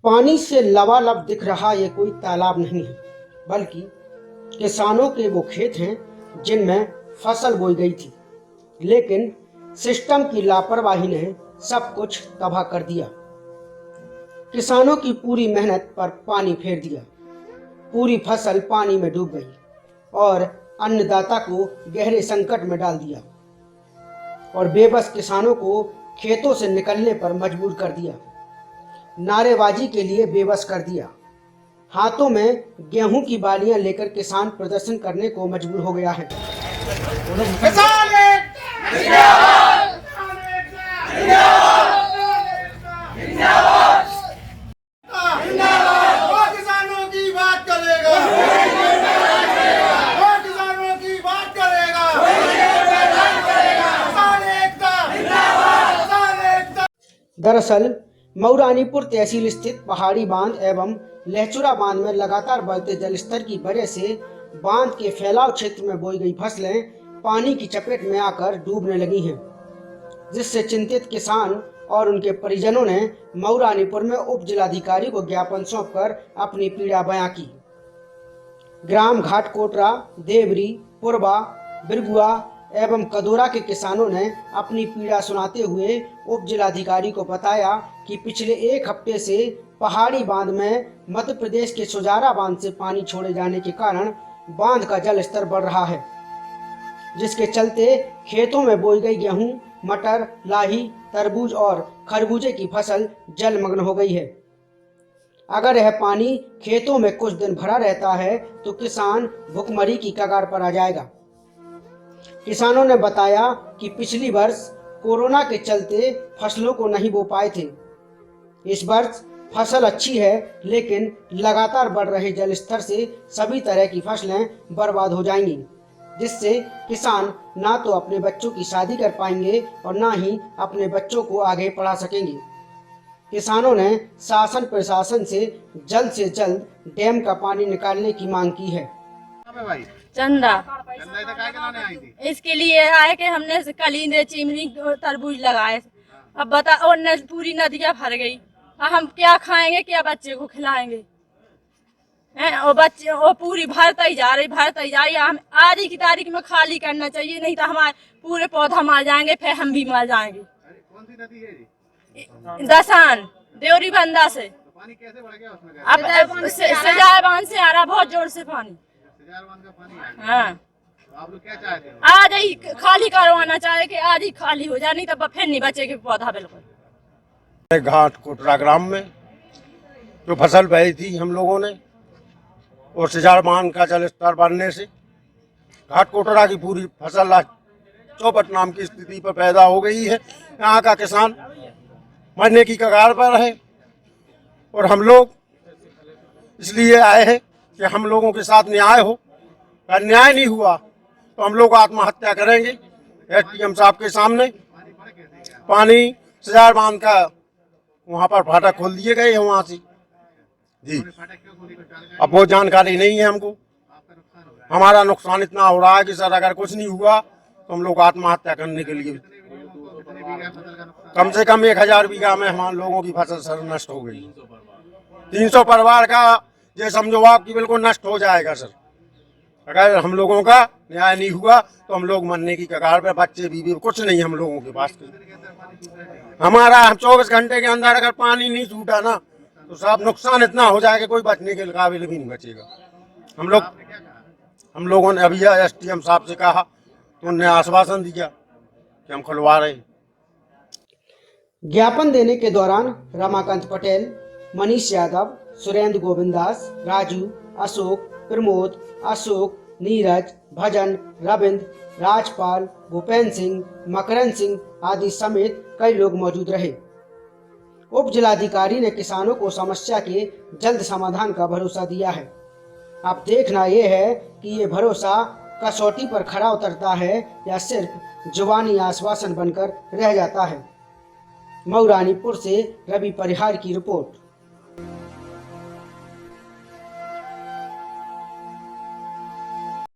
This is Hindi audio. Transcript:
पानी से लबालब दिख रहा ये कोई तालाब नहीं है, बल्कि किसानों के वो खेत हैं जिनमें फसल बोई गई थी, लेकिन सिस्टम की लापरवाही ने सब कुछ तबाह कर दिया। किसानों की पूरी मेहनत पर पानी फेर दिया, पूरी फसल पानी में डूब गई और अन्नदाता को गहरे संकट में डाल दिया और बेबस किसानों को खेतों से निकलने पर मजबूर कर दिया, नारेबाजी के लिए बेबस कर दिया। हाथों में गेहूं की बालियां लेकर किसान प्रदर्शन करने को मजबूर हो गया है। किसानों की बात करेगा, किसानों की बात करेगा, दरअसल मऊरानीपुर तहसील स्थित पहाड़ी बांध एवं लहचुरा बांध में लगातार बढ़ते जलस्तर की वजह से बांध के फैलाव क्षेत्र में बोई गई फसलें पानी की चपेट में आकर डूबने लगी हैं, जिससे चिंतित किसान और उनके परिजनों ने मऊरानीपुर में उप जिलाधिकारी को ज्ञापन सौंपकर अपनी पीड़ा बयां की। ग्राम घाटकोटरा, देवरी, पुरबा, बिरगुआ एवं कदोरा के किसानों ने अपनी पीड़ा सुनाते हुए उप जिलाधिकारी को बताया कि पिछले एक हफ्ते से पहाड़ी बांध में मध्य प्रदेश के सुजारा बांध से पानी छोड़े जाने के कारण बांध का जल स्तर बढ़ रहा है, जिसके चलते खेतों में बोई गई गेहूं, मटर, लाही, तरबूज और खरबूजे की फसल जलमग्न हो गई है। अगर यह पानी खेतों में कुछ दिन भरा रहता है तो किसान भुखमरी की कगार पर आ जाएगा। किसानों ने बताया कि पिछली वर्ष कोरोना के चलते फसलों को नहीं बो पाए थे। इस वर्ष फसल अच्छी है, लेकिन लगातार बढ़ रहे जल स्तर से सभी तरह की फसलें बर्बाद हो जाएंगी, जिससे किसान ना तो अपने बच्चों की शादी कर पाएंगे और ना ही अपने बच्चों को आगे पढ़ा सकेंगे। किसानों ने शासन प्रशासन से जल्द डैम का पानी निकालने की मांग की है। चंदा इसके लिए आए कि हमने कलींदे, चिमनी, तरबूज लगाए। अब बता, और पूरी नदियाँ भर गई। अब हम क्या खाएंगे, क्या बच्चे को खिलाएंगे? और बच्चे वो पूरी भरता ही जा रही। हम आज ही की तारीख में खाली करना चाहिए, नहीं तो हमारे पूरे पौधा मर जाएंगे, फिर हम भी मर जाएंगे। कौन सी नदी है जी? दसान देवरी बंदा से तो पानी कैसे बढ़ गया उसमें? अब सजाए बांध से आ रहा बहुत जोर से पानी। सजाए बांध का पानी आ गया। हाँ, तो आप लोग क्या चाहते हो? आज ही खाली करवाना चाहे कि आज ही खाली हो जाए, नहीं तो फिर नहीं बचेगी पौधा बिल्कुल। घाटकोटरा ग्राम में जो फसल बही थी हम लोगों ने, और सिजार बांध का जल स्तर बढ़ने से घाटकोटरा की पूरी फसल आज चौपट नाम की स्थिति पर पैदा हो गई है। यहाँ का किसान मरने की कगार पर है और हम लोग इसलिए आए हैं कि हम लोगों के साथ न्याय हो। अगर न्याय नहीं हुआ तो हम लोग आत्महत्या करेंगे एसडीएम साहब के सामने। पानी सिजार बांध का वहाँ पर फाटक खोल दिए गए हैं वहाँ से जी। अब वो जानकारी नहीं है हमको। हमारा नुकसान इतना हो रहा है कि सर अगर कुछ नहीं हुआ तो हम लोग आत्महत्या करने के लिए कम से कम 1000 बीघा में हमारे लोगों की फसल सर नष्ट हो गई। 300 परिवार का ये समझो आप कि बिल्कुल नष्ट हो जाएगा सर। अगर हम लोगों का न्याय नहीं हुआ तो हम लोग मरने की कगार पे, बच्चे बीवी कुछ नहीं हम लोगों के पास। हमारा 24 घंटे के अंदर अगर पानी नहीं छूटा ना तो सब नुकसान इतना हो जाएगा कोई बचने के काबिल भी नहीं बचेगा। हम लोगों ने अभी एसडीएम साहब से कहा तो उन्होंने आश्वासन दिया कि हम खुलवा रहे। ज्ञापन देने के दौरान रमाकांत पटेल, मनीष यादव, सुरेंद्र गोविंदास, राजू, अशोक, प्रमोद, अशोक, नीरज, भजन, रविंद्र, राजपाल, भूपेंद्र सिंह, मकरन सिंह आदि समेत कई लोग मौजूद रहे। उप जिलाधिकारी ने किसानों को समस्या के जल्द समाधान का भरोसा दिया है। अब देखना यह है कि ये भरोसा कसौटी पर खरा उतरता है या सिर्फ जुबानी आश्वासन बनकर रह जाता है। मऊरानीपुर से रवि परिहार की रिपोर्ट।